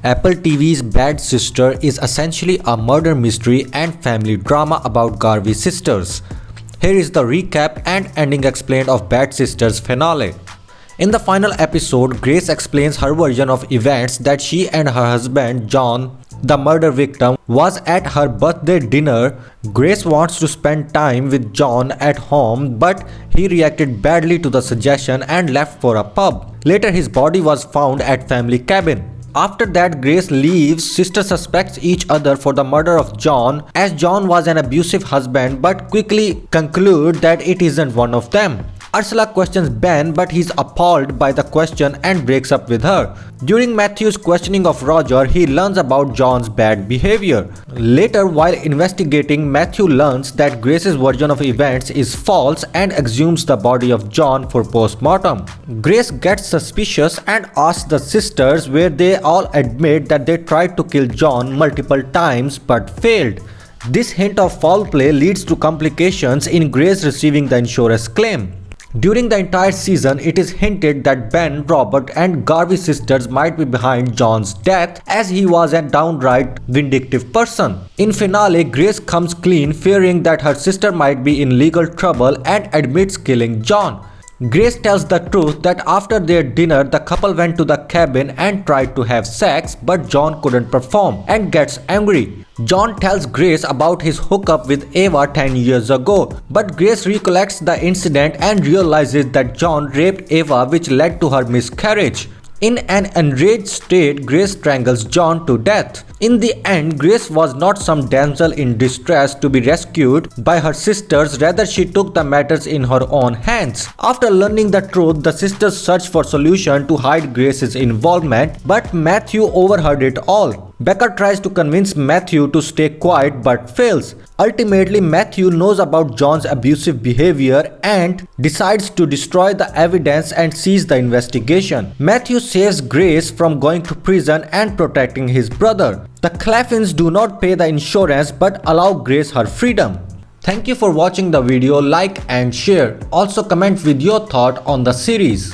Apple TV's Bad Sister is essentially a murder mystery and family drama about Garvey sisters. Here is the recap and ending explained of Bad Sisters finale. In the final episode, Grace explains her version of events that she and her husband John, the murder victim, was at her birthday dinner. Grace wants to spend time with John at home, but he reacted badly to the suggestion and left for a pub. Later, his body was found at family cabin. After that, Grace leaves. Sisters suspect each other for the murder of John, as John was an abusive husband, but quickly conclude that it isn't one of them. Ursula questions Ben, but he's appalled by the question and breaks up with her. During Matthew's questioning of Roger, he learns about John's bad behavior. Later, while investigating, Matthew learns that Grace's version of events is false and exhumes the body of John for post-mortem. Grace gets suspicious and asks the sisters, where they all admit that they tried to kill John multiple times but failed. This hint of foul play leads to complications in Grace receiving the insurance claim. During the entire season, it is hinted that Ben, Robert, and Garvey sisters might be behind John's death, as he was a downright vindictive person. In finale, Grace comes clean, fearing that her sister might be in legal trouble, and admits killing John. Grace tells the truth that after their dinner, the couple went to the cabin and tried to have sex, but John couldn't perform and gets angry. John tells Grace about his hookup with Ava 10 years ago, but Grace recollects the incident and realizes that John raped Ava, which led to her miscarriage. In an enraged state, Grace strangles John to death. In the end, Grace was not some damsel in distress to be rescued by her sisters, rather she took the matters in her own hands. After learning the truth, the sisters search for solution to hide Grace's involvement, but Matthew overheard it all. Becca tries to convince Matthew to stay quiet but fails. Ultimately, Matthew knows about John's abusive behavior and decides to destroy the evidence and cease the investigation. Matthew saves Grace from going to prison and protecting his brother. The Claffins do not pay the insurance but allow Grace her freedom. Thank you for watching the video. Like and share. Also comment with your thought on the series.